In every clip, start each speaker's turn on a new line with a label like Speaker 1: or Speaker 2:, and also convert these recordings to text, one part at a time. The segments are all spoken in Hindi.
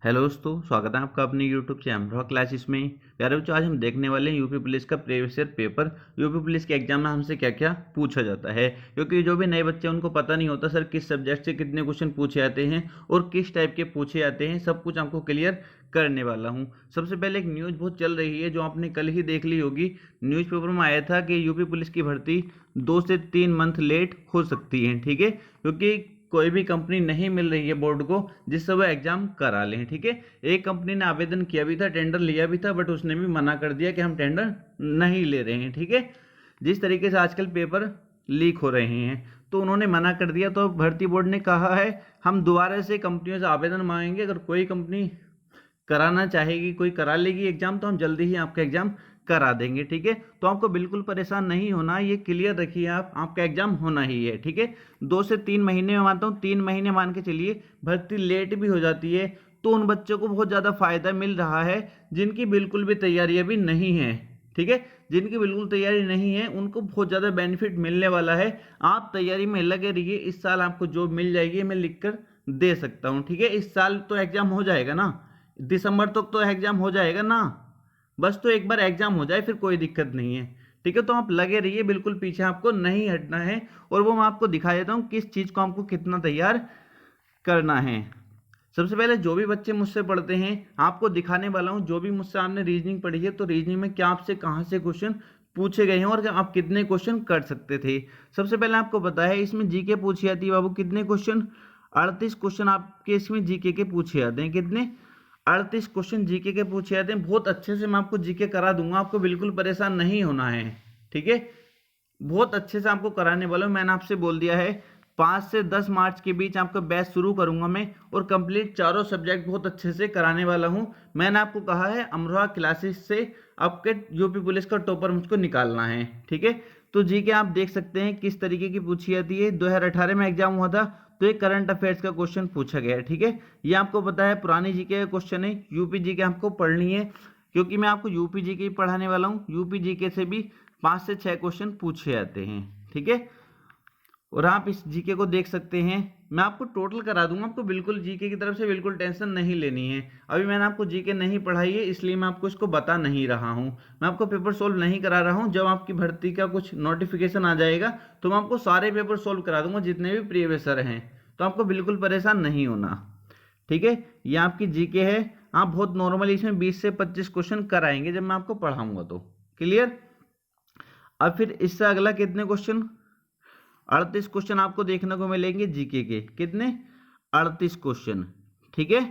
Speaker 1: हेलो दोस्तों, स्वागत है आपका अपने यूट्यूब चैनल अमरोहा क्लासेस में। प्यारे बच्चों, आज हम देखने वाले हैं यूपी पुलिस का previous year paper. UP police के एग्जाम में हमसे क्या क्या पूछा जाता है, क्योंकि जो भी नए बच्चे हैं उनको पता नहीं होता सर किस सब्जेक्ट से कितने क्वेश्चन पूछे जाते हैं और किस टाइप के पूछे जाते हैं। सब कुछ आपको क्लियर करने वाला हूँ। सबसे पहले एक न्यूज़ बहुत चल रही है जो आपने कल ही देख ली होगी। न्यूज़पेपर में आया था कि यूपी पुलिस की भर्ती 2 से 3 मंथ लेट हो सकती है। ठीक है, क्योंकि कोई भी कंपनी नहीं मिल रही है बोर्ड को जिससे वो एग्जाम करा लें। ठीक है, एक कंपनी ने आवेदन किया भी था, टेंडर लिया भी था, बट उसने भी मना कर दिया कि हम टेंडर नहीं ले रहे हैं। ठीक है, जिस तरीके से आजकल पेपर लीक हो रहे हैं तो उन्होंने मना कर दिया। तो भर्ती बोर्ड ने कहा है हम दोबारा से कंपनियों से आवेदन मांगेंगे। अगर कोई कंपनी कराना चाहेगी, कोई करा लेगी एग्जाम, तो हम जल्दी ही आपका एग्जाम करा देंगे। ठीक है, तो आपको बिल्कुल परेशान नहीं होना, ये क्लियर रखिए आप, आपका एग्जाम होना ही है। ठीक है, 2 से 3 महीने में मानता हूँ, 3 महीने मान के चलिए। भर्ती लेट भी हो जाती है तो उन बच्चों को बहुत ज़्यादा फायदा मिल रहा है जिनकी बिल्कुल भी तैयारी अभी नहीं है। ठीक है, जिनकी बिल्कुल तैयारी नहीं है उनको बहुत ज़्यादा बेनिफिट मिलने वाला है। आप तैयारी में लगे रहिए, इस साल आपको जॉब मिल जाएगी, मैं लिख कर दे सकता हूँ। ठीक है, इस साल तो एग्जाम हो जाएगा ना, दिसंबर तक तो एग्जाम हो जाएगा ना। बस तो एक बार एग्जाम हो जाए फिर कोई दिक्कत नहीं है। ठीक है, तो आप लगे रहिए, बिल्कुल पीछे आपको नहीं हटना है। और वो मैं आपको दिखा देता हूँ किस चीज़ को आपको कितना तैयार करना है। सबसे पहले जो भी बच्चे मुझसे पढ़ते हैं आपको दिखाने वाला हूँ। जो भी मुझसे आपने रीजनिंग पढ़ी है तो रीजनिंग में क्या आपसे कहाँ से क्वेश्चन पूछे गए हैं और आप कितने क्वेश्चन कर सकते थे। सबसे पहले आपको पता है इसमें जीके पूछी जाती है बाबू। कितने क्वेश्चन? 38 क्वेश्चन आपके इसमें जीके के पूछे जाते हैं। कितने? 38 क्वेश्चन जीके के पूछे जाते हैं। बहुत अच्छे से मैं आपको जीके करा दूंगा, आपको बिल्कुल परेशान नहीं होना है। ठीक है, बहुत अच्छे से आपको कराने वाला हूँ। मैंने आपसे बोल दिया है 5 से 10 मार्च के बीच आपका बैच शुरू करूंगा मैं, और कंप्लीट चारों सब्जेक्ट बहुत अच्छे से कराने वाला हूं। मैंने आपको कहा है अमरोहा क्लासेस से आपके यूपी पुलिस का टॉपर मुझको निकालना है। ठीक है, तो जी के आप देख सकते हैं किस तरीके की पूछी जाती है। 2018 में एग्जाम हुआ था तो एक करंट अफेयर्स का क्वेश्चन पूछा गया है। ठीक है, ये आपको पता है पुरानी जीके का क्वेश्चन है। यूपी जीके आपको पढ़नी है क्योंकि मैं आपको यूपी जीके ही पढ़ाने वाला हूँ। यूपी जीके से भी 5 से 6 क्वेश्चन पूछे जाते हैं। ठीक है, और आप इस जीके को देख सकते हैं। मैं आपको टोटल करा दूंगा, आपको बिल्कुल जीके की तरफ से बिल्कुल टेंशन नहीं लेनी है। अभी मैंने आपको जीके नहीं पढ़ाई है इसलिए मैं आपको इसको बता नहीं रहा हूं। मैं आपको पेपर सोल्व नहीं करा रहा हूं। जब आपकी भर्ती का कुछ नोटिफिकेशन आ जाएगा तो मैं आपको सारे पेपर सोल्व करा दूंगा जितने भी प्रीवियस ईयर हैं, तो आपको बिल्कुल परेशान नहीं होना। ठीक है, ये आपकी जीके है। आप बहुत नॉर्मली इसमें 20 से 25 क्वेश्चन कराएंगे जब मैं आपको पढ़ाऊंगा तो। क्लियर? अब फिर इससे अगला कितने क्वेश्चन? 38 क्वेश्चन आपको देखने को मिलेंगे जीके के। कितने? 38 क्वेश्चन। ठीक है,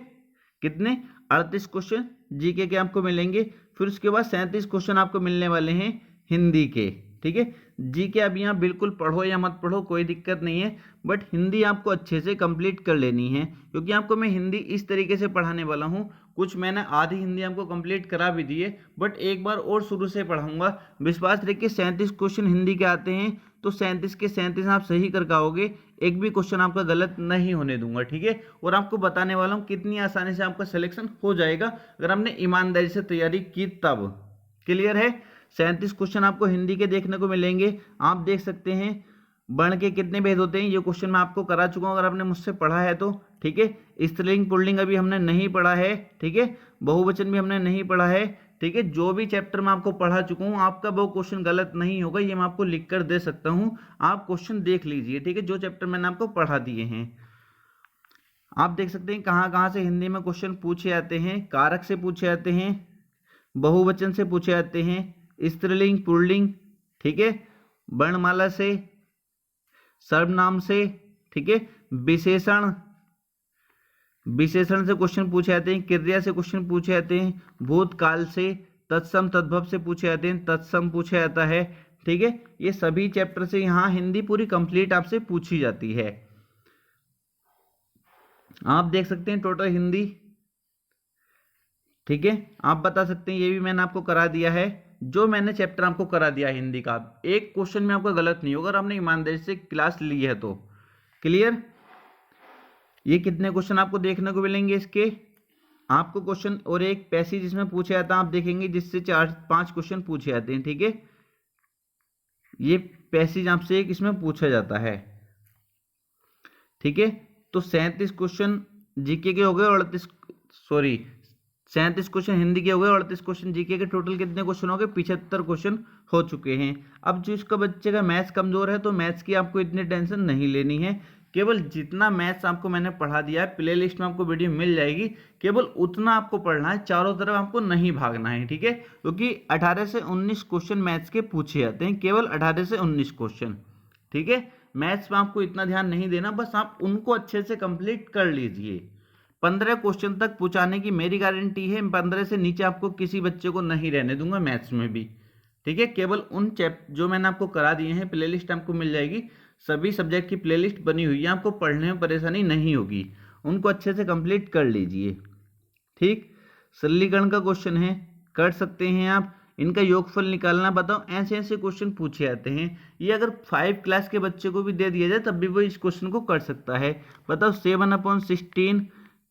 Speaker 1: कितने? 38 क्वेश्चन जीके के आपको मिलेंगे। फिर उसके बाद 37 क्वेश्चन आपको मिलने वाले हैं हिंदी के। ठीक है, जीके अब यहाँ बिल्कुल पढ़ो या मत पढ़ो कोई दिक्कत नहीं है, बट हिंदी आपको अच्छे से कंप्लीट कर लेनी है क्योंकि आपको मैं हिंदी इस तरीके से पढ़ाने वाला हूँ। कुछ मैंने आधी हिंदी आपको कंप्लीट करा भी दी है, बट एक बार और शुरू से पढ़ाऊंगा। विश्वास रखिए 37 क्वेश्चन हिंदी के आते हैं तो 37 के 37 आप सही कर पाओगे। एक भी क्वेश्चन आपका गलत नहीं होने दूंगा। ठीक है, और आपको बताने वाला हूँ कितनी आसानी से आपका सिलेक्शन हो जाएगा अगर आपने ईमानदारी से तैयारी की तब। क्लियर है? 37 क्वेश्चन आपको हिंदी के देखने को मिलेंगे। आप देख सकते हैं वर्ण के कितने भेद होते हैं, ये क्वेश्चन मैं आपको करा चुका हूँ अगर आपने मुझसे पढ़ा है तो। ठीक है, स्त्रीलिंग पुल्लिंग अभी हमने नहीं पढ़ा है। ठीक है, बहुवचन भी हमने नहीं पढ़ा है। ठीक है, जो भी चैप्टर मैं आपको पढ़ा चुका हूँ आपका वो क्वेश्चन गलत नहीं होगा, ये मैं आपको लिख कर दे सकता हूँ। आप क्वेश्चन देख लीजिए। ठीक है, जो चैप्टर मैंने आपको पढ़ा दिए हैं आप देख सकते हैं कहाँ कहाँ से हिंदी में क्वेश्चन पूछे जाते हैं। कारक से पूछे जाते हैं, बहुवचन से पूछे जाते हैं, स्त्रीलिंग पुल्लिंग, ठीक है, वर्णमाला से, सर्वनाम से, ठीक है, विशेषण, विशेषण से क्वेश्चन पूछे जाते हैं, क्रिया से क्वेश्चन पूछे जाते हैं, भूतकाल से, तत्सम तद्भव से पूछे जाते हैं, तत्सम पूछा जाता है। ठीक है, ये सभी चैप्टर से यहाँ हिंदी पूरी कंप्लीट आपसे पूछी जाती है। आप देख सकते हैं टोटल हिंदी। ठीक है, आप बता सकते हैं ये भी मैंने आपको करा दिया है। जो मैंने चैप्टर आपको करा दिया हिंदी का, एक क्वेश्चन में आपका गलत नहीं होगा अगर आपने ईमानदारी से क्लास ली है तो। क्लियर? ये कितने क्वेश्चन आपको देखने को मिलेंगे इसके? आपको क्वेश्चन और एक पैसेज जिसमें पूछा जाता है आप देखेंगे जिससे 4-5 क्वेश्चन पूछे जाते हैं। ठीक है, ये पैसेज आपसे एक इसमें पूछा जाता है। ठीक है, तो 37 क्वेश्चन जीके के हो गए और सॉरी 37 क्वेश्चन हिंदी के हो गए, 38 क्वेश्चन जीके के। टोटल कितने क्वेश्चन हो गए? 75 क्वेश्चन हो चुके हैं। अब जिसका बच्चे का मैथ्स कमजोर है तो मैथ्स की आपको इतनी टेंशन नहीं लेनी है। केवल जितना मैथ्स आपको मैंने पढ़ा दिया है, प्ले लिस्ट में आपको वीडियो मिल जाएगी, केवल उतना आपको पढ़ना है, चारों तरफ आपको नहीं भागना है, ठीक है। क्योंकि 18 से 19 क्वेश्चन मैथ्स के पूछे जाते हैं, केवल 18 से 19 क्वेश्चन, ठीक है। मैथ्स में आपको इतना ध्यान नहीं देना, बस आप उनको अच्छे से कंप्लीट कर लीजिए। 15 क्वेश्चन तक पहुंचाने की मेरी गारंटी है। 15 से नीचे आपको किसी बच्चे को नहीं रहने दूंगा मैथ्स में भी, ठीक है। केवल उन जो मैंने आपको करा दिए हैं, प्लेलिस्ट आपको मिल जाएगी, सभी सब्जेक्ट की प्लेलिस्ट बनी हुई है, आपको पढ़ने में परेशानी नहीं होगी, उनको अच्छे से कंप्लीट कर लीजिए, ठीक। सरलीकरण का क्वेश्चन है, कर सकते हैं आप। इनका योगफल निकालना बताओ, ऐसे ऐसे क्वेश्चन पूछे जाते हैं। ये अगर 5 क्लास के बच्चे को भी दे दिया जाए तब भी वो इस क्वेश्चन को कर सकता है। बताओ 7/16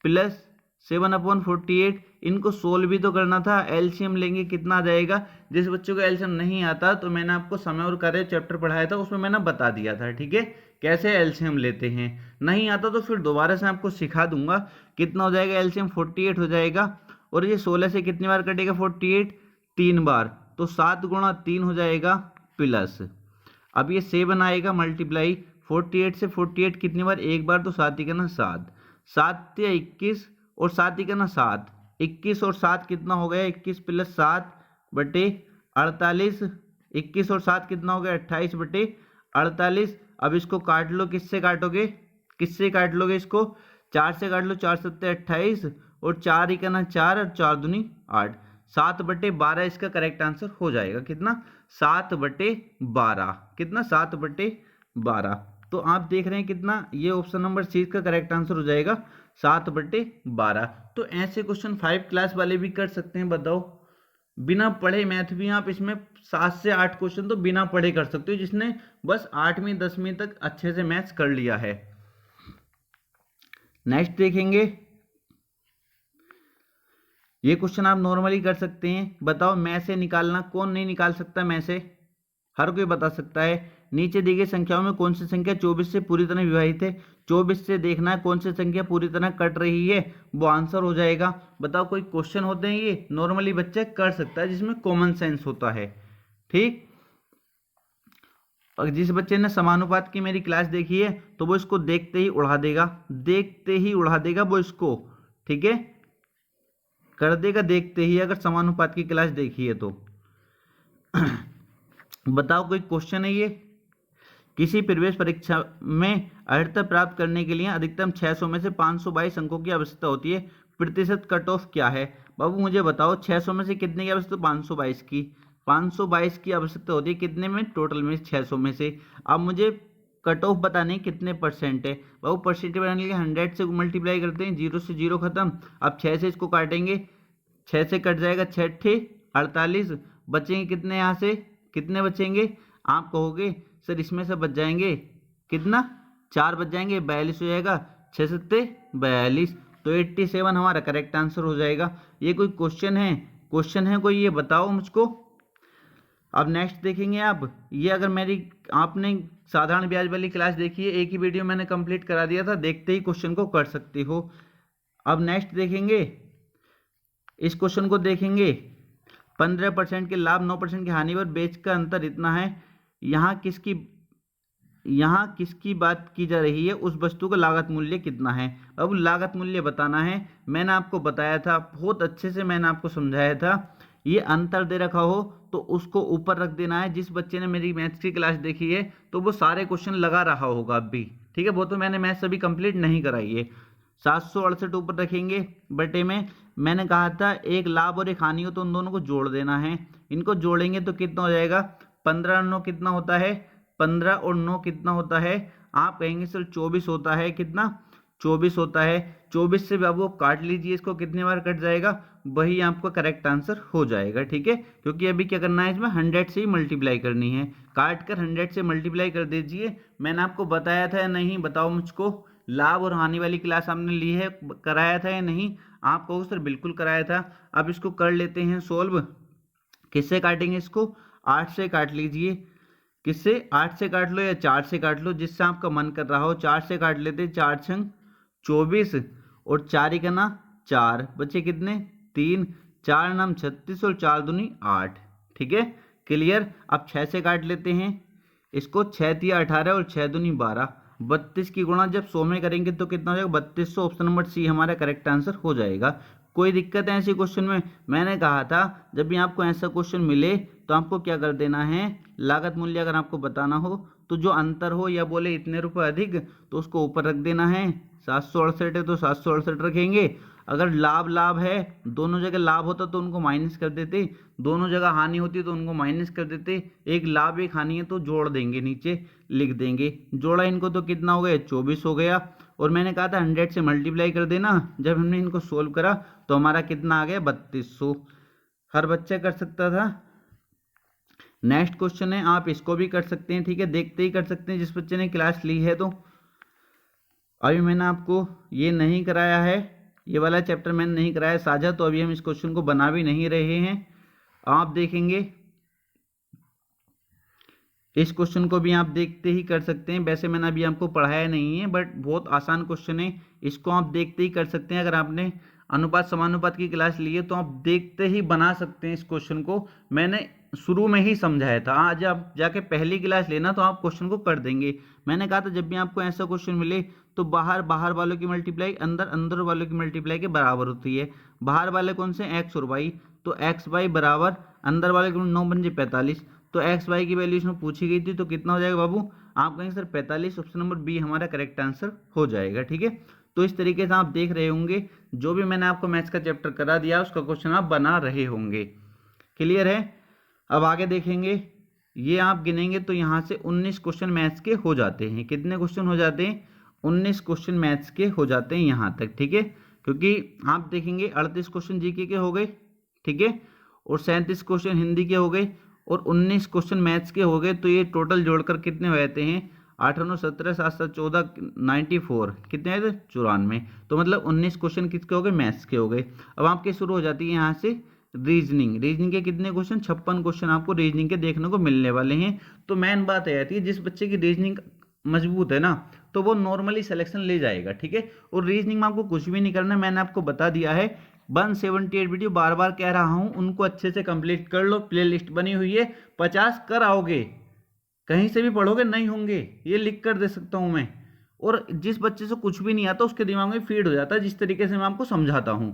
Speaker 1: प्लस 7/48, इनको सोल्व भी तो करना था। एलसीएम लेंगे कितना आ जाएगा? जिस बच्चे को एलसीएम नहीं आता तो मैंने आपको समय और कार्य चैप्टर पढ़ाया था, उसमें मैंने बता दिया था, ठीक है, कैसे एलसीएम लेते हैं। नहीं आता तो फिर दोबारा से आपको सिखा दूंगा। कितना हो जाएगा एलसीएम? 48 हो जाएगा। और ये 16 से कितनी बार कटेगा 48? 3 बार, तो 7 गुणा 3 हो जाएगा प्लस। अब ये 7 आएगा मल्टीप्लाई 48 से 48 कितनी बार? एक बार, तो 7 ही करना 7, 7 या 21 और 7 ही करना 7, 21 और 7 कितना हो गया? 21 प्लस 7 बटे 48, 21 और 7 कितना हो गया? 28 बटे 48। अब इसको काट लो, किससे काटोगे? किससे काट लोगे इसको? 4 से काट लो, 4 7 28 और 4 ही करना 4 और 4 दूनी 8, 7/12 इसका करेक्ट आंसर हो जाएगा। कितना? 7/12। कितना? 7/12। तो आप देख रहे हैं कितना, ये ऑप्शन नंबर सी का करेक्ट आंसर हो जाएगा 7/12। तो ऐसे क्वेश्चन 5 क्लास वाले भी कर सकते हैं। बताओ, बिना पढ़े मैथ भी आप इसमें 7 से 8 क्वेश्चन तो बिना पढ़े कर सकते हो, जिसने बस 8वीं 10वीं तक अच्छे से मैथ्स कर लिया है। नेक्स्ट देखेंगे, ये क्वेश्चन आप नॉर्मली कर सकते हैं। बताओ मैं से निकालना, कौन नहीं निकाल सकता मैं से? हर कोई बता सकता है। नीचे दी गई संख्याओं में कौन सी संख्या 24 से पूरी तरह विभाजित है? 24 से देखना है कौन सी संख्या पूरी तरह कट रही है, वो आंसर हो जाएगा। बताओ, कोई क्वेश्चन होते हैं ये नॉर्मली बच्चा कर सकता है, जिसमें कॉमन सेंस होता है, ठीक। और जिस बच्चे ने समानुपात की मेरी क्लास देखी है तो वो इसको देखते ही उड़ा देगा, देखते ही उड़ा देगा वो इसको, ठीक है, कर देगा देखते ही, अगर समानुपात की क्लास देखी है तो। बताओ, कोई क्वेश्चन है ये? किसी प्रवेश परीक्षा में अर्हता प्राप्त करने के लिए अधिकतम 600 में से 522 अंकों की आवश्यकता होती है, प्रतिशत कट ऑफ क्या है? बाबू मुझे बताओ, 600 में से कितने की आवश्यकता? 522 की। 522 की आवश्यकता होती है कितने में? टोटल में 600 में से। अब मुझे कट ऑफ बताने कितने परसेंट है। बाबू परसेंटेज बनाने के लिए 100 से मल्टीप्लाई करते हैं, 0 से 0 खत्म। अब 6 से इसको काटेंगे, 6 से कट जाएगा 6 48, बचेंगे कितने? यहाँ से कितने बचेंगे? आप कहोगे सर इसमें से बच जाएंगे कितना? 4 बच जाएंगे, 42 हो जाएगा, 6 7 42, तो 87 हमारा करेक्ट आंसर हो जाएगा। ये कोई क्वेश्चन है? क्वेश्चन है कोई? ये बताओ मुझको। अब नेक्स्ट देखेंगे आप, ये अगर मेरी आपने साधारण ब्याज वाली क्लास देखी है, एक ही वीडियो मैंने कंप्लीट करा दिया था, देखते ही क्वेश्चन को कर सकते हो। अब नेक्स्ट देखेंगे, इस क्वेश्चन को देखेंगे, 15% के लाभ 9% की हानि पर बेच का अंतर इतना है। यहाँ किसकी बात की जा रही है? उस वस्तु का लागत मूल्य कितना है? अब लागत मूल्य बताना है। मैंने आपको बताया था, बहुत अच्छे से मैंने आपको समझाया था। ये अंतर दे रखा हो तो उसको ऊपर रख देना है। जिस बच्चे ने मेरी मैथ्स की क्लास देखी है तो वो सारे क्वेश्चन लगा रहा होगा अब भी, ठीक है। वो तो मैंने मैथ्स अभी कंप्लीट नहीं कराई है। 768 ऊपर रखेंगे बटे में। मैंने कहा था एक लाभ और एक हानि हो तो उन दोनों को जोड़ देना है। इनको जोड़ेंगे तो कितना हो जाएगा? 15 और 9 कितना होता है? 15 और 9 कितना होता है? आप कहेंगे सर 24 होता है। कितना? 24 होता है। 24 से बाबू काट लीजिए, इसको कितने बार कट जाएगा, वही आपका करेक्ट आंसर हो जाएगा, ठीक है। क्योंकि अभी क्या करना है, इसमें 100 से ही मल्टीप्लाई करनी है। काट कर 100 से मल्टीप्लाई कर दीजिए। मैंने आपको बताया था या नहीं? बताओ मुझको। लाभ और हानि वाली क्लास आपने ली है, कराया था या नहीं? आप कहो सर बिल्कुल कराया था। अब इसको कर लेते हैं सोल्व। किससे काटेंगे इसको? 8 से काट लीजिए। किससे? 8 से काट लो या 4 से काट लो, जिससे आपका मन कर रहा हो। 4 से काट लेते, 4 छंग 24 और 4 ही करना 4 बचे कितने 3, 4 नाम 36 और 4 दूनी 8। ठीक है क्लियर। अब 6 से काट लेते हैं इसको, 6 तिया 18 और 6 दूनी 12। 32 की गुणा जब 100 में करेंगे तो कितना हो जाएगा 3200। ऑप्शन नंबर सी हमारा करेक्ट आंसर हो जाएगा। कोई दिक्कत है ऐसे क्वेश्चन में? मैंने कहा था जब भी आपको ऐसा क्वेश्चन मिले तो आपको क्या कर देना है, लागत मूल्य अगर आपको बताना हो तो जो अंतर हो या बोले इतने रुपए अधिक तो उसको ऊपर रख देना है। 768 है तो 768 रखेंगे। अगर लाभ लाभ है, दोनों जगह लाभ होता तो उनको माइनस कर देते, दोनों जगह हानि होती तो उनको माइनस कर देते। एक लाभ एक हानि है तो जोड़ देंगे, नीचे लिख देंगे। जोड़ा इनको तो कितना हो गया 24 हो गया। और मैंने कहा था 100 से मल्टीप्लाई कर देना। जब हमने इनको सोल्व करा तो हमारा कितना आ गया 3200। हर बच्चा कर सकता था। नेक्स्ट क्वेश्चन है, आप इसको भी कर सकते हैं। ठीक है देखते ही कर सकते हैं जिस बच्चे ने क्लास ली है। तो अभी मैंने आपको ये नहीं कराया है, ये वाला चैप्टर मैंने नहीं कराया साझा, तो अभी हम इस क्वेश्चन को बना भी नहीं रहे हैं। आप देखेंगे इस क्वेश्चन को भी आप देखते ही कर सकते हैं। वैसे मैंने अभी आपको पढ़ाया नहीं है बट बहुत आसान क्वेश्चन है, इसको आप देखते ही कर सकते हैं। अगर आपने अनुपात समानुपात की क्लास ली है तो आप देखते ही बना सकते हैं इस क्वेश्चन को। मैंने शुरू में ही समझाया था, आज आप जाके पहली क्लास लेना तो आप क्वेश्चन को कर देंगे। मैंने कहा था जब भी आपको ऐसा क्वेश्चन मिले तो बाहर बाहर वालों की मल्टीप्लाई अंदर अंदर वालों की मल्टीप्लाई के बराबर होती है। बाहर वाले कौन से एक्स और वाई, तो एक्स वाई बराबर अंदर वाले 9 बन जाए 45। तो एक्स वाई की वैल्यू इसमें पूछी गई थी तो कितना हो जाएगा बाबू, आप कहेंगे सर 45। ऑप्शन नंबर बी हमारा करेक्ट आंसर हो जाएगा। ठीक है तो इस तरीके से आप देख रहे होंगे जो भी मैंने आपको मैथ्स का चैप्टर करा दिया उसका क्वेश्चन आप बना रहे होंगे। क्लियर है। अब आगे देखेंगे, ये आप गिनेंगे तो यहाँ से 19 क्वेश्चन मैथ्स के हो जाते हैं। कितने क्वेश्चन हो जाते हैं 19 क्वेश्चन मैथ्स के हो जाते हैं यहाँ तक। ठीक है क्योंकि आप देखेंगे 38 क्वेश्चन जीके के हो गए, ठीक है, और 37 क्वेश्चन हिंदी के हो गए और 19 क्वेश्चन मैथ्स के हो गए। तो ये टोटल जोड़कर कितने हो जाते हैं 8 9 17 7 7 14 94, कितने आए थे 94। तो मतलब 19 क्वेश्चन किसके हो गए मैथ्स के हो गए। अब आपके शुरू हो जाती है यहाँ से रीजनिंग। रीजनिंग के कितने क्वेश्चन 56 क्वेश्चन आपको रीजनिंग के देखने को मिलने वाले हैं। तो मेन बात यह आती है जिस बच्चे की रीजनिंग मजबूत है ना तो वो नॉर्मली सिलेक्शन ले जाएगा। ठीक है और रीजनिंग में आपको कुछ भी नहीं करना, मैंने आपको बता दिया है। 178 वीडियो बार बार कह रहा हूं उनको अच्छे से कंप्लीट कर लो, प्लेलिस्ट बनी हुई है 50 कर आओगे, कहीं से भी पढ़ोगे नहीं होंगे, ये लिख कर दे सकता हूं मैं। और जिस बच्चे से कुछ भी नहीं आता उसके दिमाग में फीड हो जाता है जिस तरीके से मैं आपको समझाता हूं।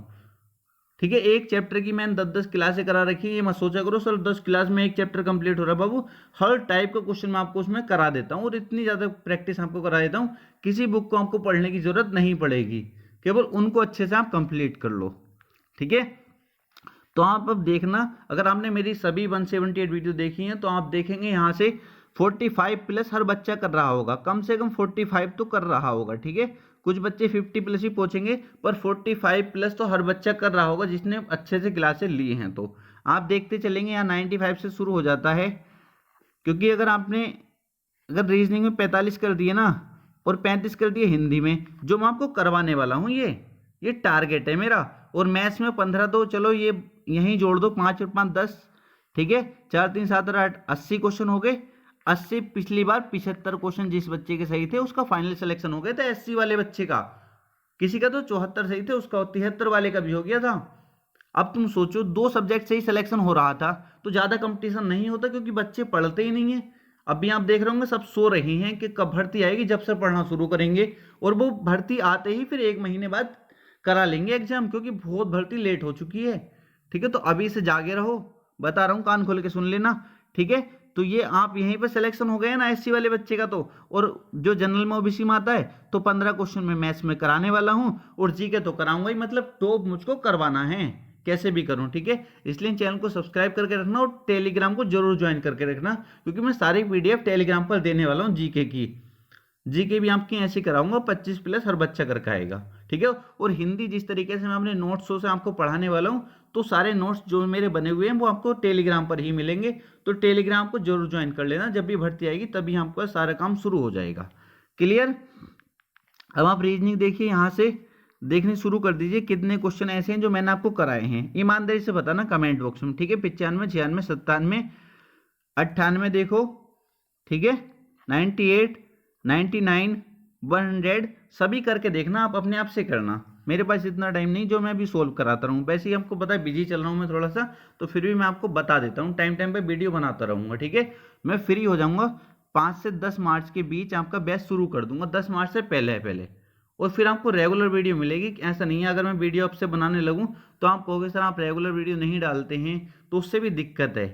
Speaker 1: ठीक है एक चैप्टर की मैंने 10-10 क्लासें करा रखी है, ये मत सोचा करो सर 10 क्लास में एक चैप्टर कंप्लीट हो रहा है। बाबू हर टाइप का क्वेश्चन मैं आपको उसमें करा देता हूँ और इतनी ज़्यादा प्रैक्टिस आपको करा देता हूँ किसी बुक को आपको पढ़ने की जरूरत नहीं पड़ेगी, केवल उनको अच्छे से आप कंप्लीट कर लो। ठीक है तो आप अब देखना, अगर आपने मेरी सभी 178 वीडियो देखी हैं तो आप देखेंगे यहाँ से 45 प्लस हर बच्चा कर रहा होगा, कम से कम 45 तो कर रहा होगा। ठीक है कुछ बच्चे 50 प्लस ही पहुंचेंगे पर 45 प्लस तो हर बच्चा कर रहा होगा जिसने अच्छे से क्लासेस ली हैं। तो आप देखते चलेंगे यहाँ 95 से शुरू हो जाता है, क्योंकि अगर रीजनिंग में 45 कर दिए ना और 35 कर दिए हिंदी में, जो मैं आपको करवाने वाला हूँ ये टारगेट है मेरा। और मैथ्स में 15 तो चलो ये यहीं जोड़ दो, 5 और 5 10, ठीक है 4 3 7 8 80 क्वेश्चन हो गए। 80 पिछली बार 75 क्वेश्चन जिस बच्चे के सही थे उसका फाइनल सिलेक्शन हो गया था 80 वाले बच्चे का, किसी का तो 74 सही थे उसका 73 वाले का भी हो गया था। अब तुम सोचो 2 सब्जेक्ट से ही सिलेक्शन हो रहा था तो ज्यादा कंपटीशन नहीं होता क्योंकि बच्चे पढ़ते ही नहीं है। अभी आप देख रहे होंगे सब सो रहे हैं कि कब भर्ती आएगी, जब से पढ़ना शुरू करेंगे और वो भर्ती आते ही फिर 1 महीने बाद करा लेंगे एग्जाम, क्योंकि बहुत भर्ती लेट हो चुकी है। ठीक है तो अभी से जागे रहो, बता रहा हूँ कान खोल के सुन लेना। ठीक है तो ये आप यहीं पर सिलेक्शन हो गए ना एससी वाले बच्चे का। तो और जो जनरल में ओबीसी में आता है तो 15 क्वेश्चन में मैथ्स में कराने वाला हूं और जीके तो कराऊंगा ही, मतलब टॉप मुझको करवाना है कैसे भी करूं। ठीक है इसलिए चैनल को सब्सक्राइब करके रखना और टेलीग्राम को जरूर ज्वाइन करके रखना, क्योंकि मैं सारी पीडीएफ टेलीग्राम पर देने वाला हूँ जीके की। जीके भी आपकी ऐसी कराऊंगा 25 प्लस हर बच्चा करके आएगा। ठीक है और हिंदी जिस तरीके से मैं अपने नोट्स से आपको पढ़ाने वाला हूँ तो सारे नोट्स जो मेरे बने हुए हैं वो आपको टेलीग्राम पर ही मिलेंगे। तो टेलीग्राम को जरूर ज्वाइन कर लेना, जब भी भर्ती आएगी तभी आपका सारा काम शुरू हो जाएगा। क्लियर। अब आप रीजनिंग देखिए, यहाँ से देखने शुरू कर दीजिए कितने क्वेश्चन ऐसे हैं जो मैंने आपको कराए हैं। ईमानदारी से बताना कमेंट बॉक्स में। ठीक है 95 96 97 98 देखो, ठीक है 98 99 100 सभी करके देखना, आप अपने आप से करना, मेरे पास इतना टाइम नहीं जो मैं अभी सोल्व कराता रहूँ। वैसे ही आपको पता है बिजी चल रहा हूँ मैं थोड़ा सा, तो फिर भी मैं आपको बता देता हूँ, टाइम टाइम पे वीडियो बनाता रहूँगा, ठीक है। मैं फ्री हो जाऊँगा 5 से 10 मार्च के बीच, आपका बैच शुरू कर दूंगा 10 मार्च से पहले पहले, और फिर आपको रेगुलर वीडियो मिलेगी। ऐसा नहीं है अगर मैं वीडियो आपसे बनाने लगूँ तो आप कहोगे सर आप रेगुलर वीडियो नहीं डालते हैं, तो उससे भी दिक्कत है।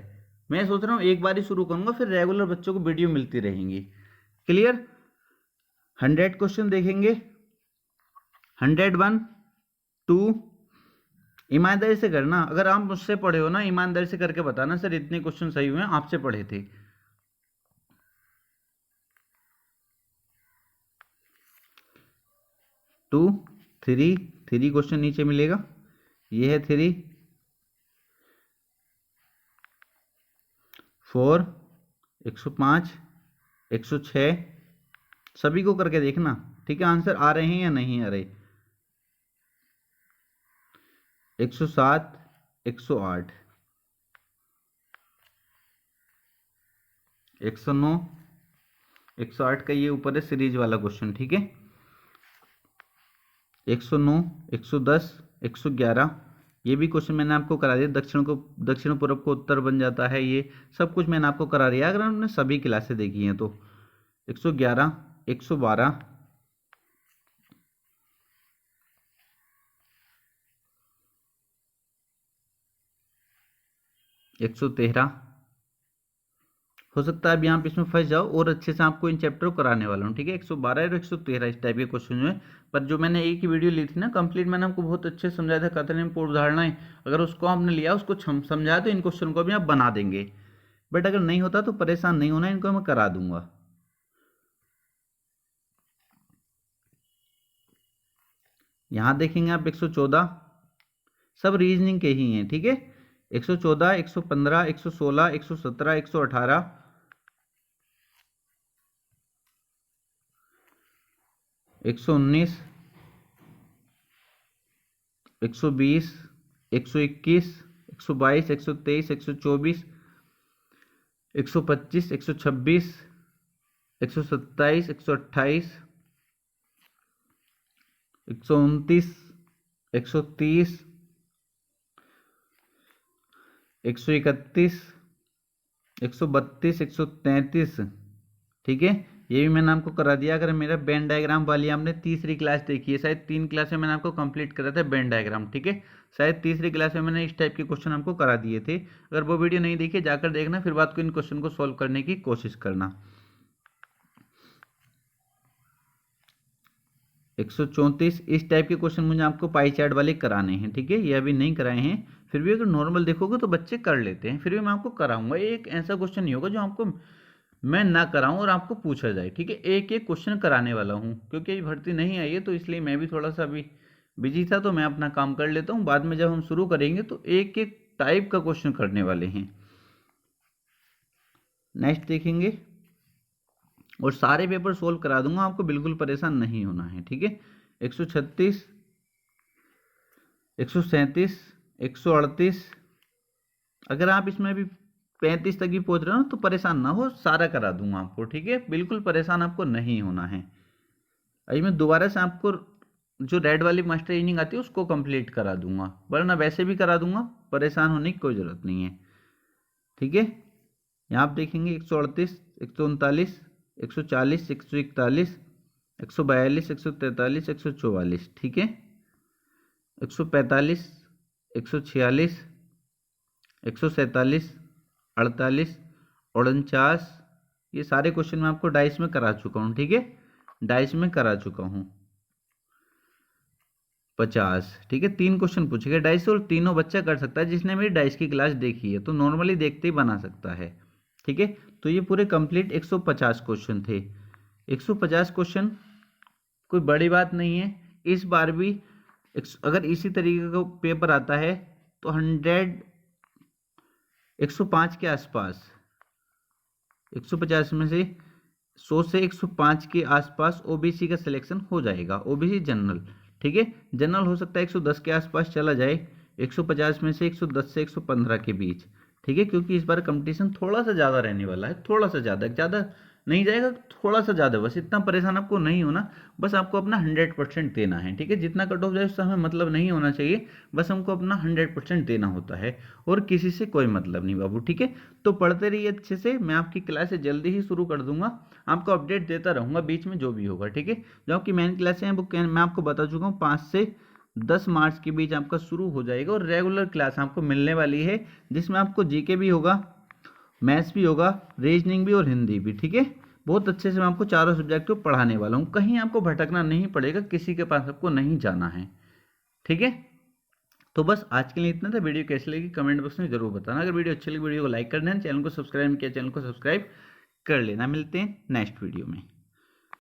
Speaker 1: मैं सोच रहा हूँ एक बार ही शुरू करूँगा, फिर रेगुलर बच्चों को वीडियो मिलती रहेंगी। क्लियर? 100 क्वेश्चन देखेंगे, 101, 2। ईमानदारी से करना, अगर आप मुझसे पढ़े हो ना ईमानदारी से करके बताना सर इतने क्वेश्चन सही हुए हैं, आपसे पढ़े थे। 2, 3, 3 क्वेश्चन नीचे मिलेगा, ये है 3, 4, 105, 106, सभी को करके देखना, ठीक है। आंसर आ रहे हैं या नहीं आ रहे। 107, 108, 109, 108 का ये ऊपर है सीरीज वाला क्वेश्चन, ठीक है। 109, 110, 111, ये भी क्वेश्चन मैंने आपको करा दिया। दक्षिण पूर्व को उत्तर बन जाता है, ये सब कुछ मैंने आपको करा दिया अगर आपने सभी क्लासेस देखी हैं तो। 111, 112, 113, हो सकता है अब यहाँ पे इसमें फंस जाओ, और अच्छे से आपको इन चैप्टर को कराने वाला हूँ, ठीक है। 112 और 113 इस टाइप के क्वेश्चन जो है, पर जो मैंने एक ही वीडियो ली थी ना कंप्लीट, मैंने आपको बहुत अच्छे से समझाया था कथन पूर्व धारणाएं, अगर उसको आपने लिया उसको समझाया तो इन क्वेश्चन को भी आप बना देंगे। बट अगर नहीं होता तो परेशान नहीं होना, इनको मैं करा दूंगा। यहाँ देखेंगे आप 114, सब रीजनिंग के ही हैं, ठीक है। 114, 115, 116, 117, 118, 119, 120, 121, 122, 123, 124, 125, 126, 127, 128, 129, 130, 131, 132, 133, ठीक है। ये भी मैंने आपको करा दिया। अगर मेरा बेन डायग्राम वाली आपने तीसरी क्लास देखी है, शायद 3 क्लास में मैंने आपको कंप्लीट करा था बेन डायग्राम, ठीक है। शायद तीसरी क्लास में मैंने इस टाइप के क्वेश्चन आपको करा दिए थे। अगर वो वीडियो नहीं देखी जाकर देखना, फिर बात को इन क्वेश्चन को सॉल्व करने की कोशिश करना। 134, इस टाइप के क्वेश्चन मुझे आपको पाई चार्ट वाले कराने हैं, ठीक है। ये अभी नहीं कराए हैं, फिर भी अगर नॉर्मल देखोगे तो बच्चे कर लेते हैं, फिर भी मैं आपको कराऊंगा। एक ऐसा क्वेश्चन नहीं होगा जो आपको मैं ना कराऊं और आपको पूछा जाए, ठीक है। एक एक क्वेश्चन कराने वाला हूं, क्योंकि अभी भर्ती नहीं आई है तो इसलिए मैं भी थोड़ा सा अभी बिजी था, तो मैं अपना काम कर लेता हूं। बाद में जब हम शुरू करेंगे तो एक एक टाइप का क्वेश्चन करने वाले हैं। नेक्स्ट देखेंगे, और सारे पेपर सोल्व करा दूंगा, आपको बिल्कुल परेशान नहीं होना है, ठीक है। 136, 137, 138, अगर आप इसमें भी 35 तक भी पहुंच रहे हो तो परेशान ना हो, सारा करा दूंगा आपको, ठीक है। बिल्कुल परेशान आपको नहीं होना है। अभी मैं दोबारा से आपको जो रेड वाली मास्टर रीजनिंग आती है उसको कंप्लीट करा दूंगा, वरना वैसे भी करा दूंगा, परेशान होने की कोई ज़रूरत नहीं है, ठीक है। यहाँ आप देखेंगे 138, 139, 140, 141, 142, 143, 144, ठीक है। 145, 146, 147, 48, 49, ये सारे क्वेश्चन मैं आपको डाइस में करा चुका हूँ, ठीक है। डाइस में करा चुका हूँ। 50, ठीक है। 3 क्वेश्चन पूछेगा डाइस से, और तीनों बच्चा कर सकता है जिसने मेरी डाइस की क्लास देखी है, तो नॉर्मली देखते ही बना सकता है, ठीक है। तो ये पूरे कंप्लीट 150 क्वेश्चन थे। 150 क्वेश्चन कोई बड़ी बात नहीं है। इस बार भी अगर इसी तरीके का पेपर आता है तो 105 के आसपास, 150 में से 100 से 105 के आसपास ओबीसी का सिलेक्शन हो जाएगा, ओबीसी जनरल, ठीक है। जनरल हो सकता है 110 के आसपास चला जाए, 150 में से 110 से 115 के बीच, ठीक है। क्योंकि इस बार कंपटीशन थोड़ा सा ज़्यादा रहने वाला है, थोड़ा सा ज़्यादा नहीं जाएगा थोड़ा सा ज़्यादा, बस इतना परेशान आपको नहीं होना, बस आपको अपना 100% देना है, ठीक है। जितना कट ऑफ जाए उससे हमें मतलब नहीं होना चाहिए, बस हमको अपना 100% देना होता है, और किसी से कोई मतलब नहीं बाबू, ठीक है। तो पढ़ते रहिए अच्छे से, मैं आपकी क्लासेस जल्दी ही शुरू कर दूंगा, आपको अपडेट देता रहूँगा बीच में जो भी होगा, ठीक है। जो आपकी मेन क्लासें हैं वो मैं आपको बता चुका हूँ 5 से 10 मार्च के बीच आपका शुरू हो जाएगा, और रेगुलर क्लास आपको मिलने वाली है, जिसमें आपको जीके भी होगा, मैथ्स भी होगा, रीजनिंग भी और हिंदी भी, ठीक है। बहुत अच्छे से मैं आपको चारों सब्जेक्ट को पढ़ाने वाला हूँ, कहीं आपको भटकना नहीं पड़ेगा, किसी के पास आपको नहीं जाना है, ठीक है। तो बस आज के लिए इतना था। वीडियो कैसी लगी कमेंट बॉक्स में जरूर बताना। अगर वीडियो अच्छी लगी वीडियो को लाइक कर देना, चैनल को सब्सक्राइब नहीं किया चैनल को सब्सक्राइब कर लेना। मिलते हैं नेक्स्ट वीडियो में।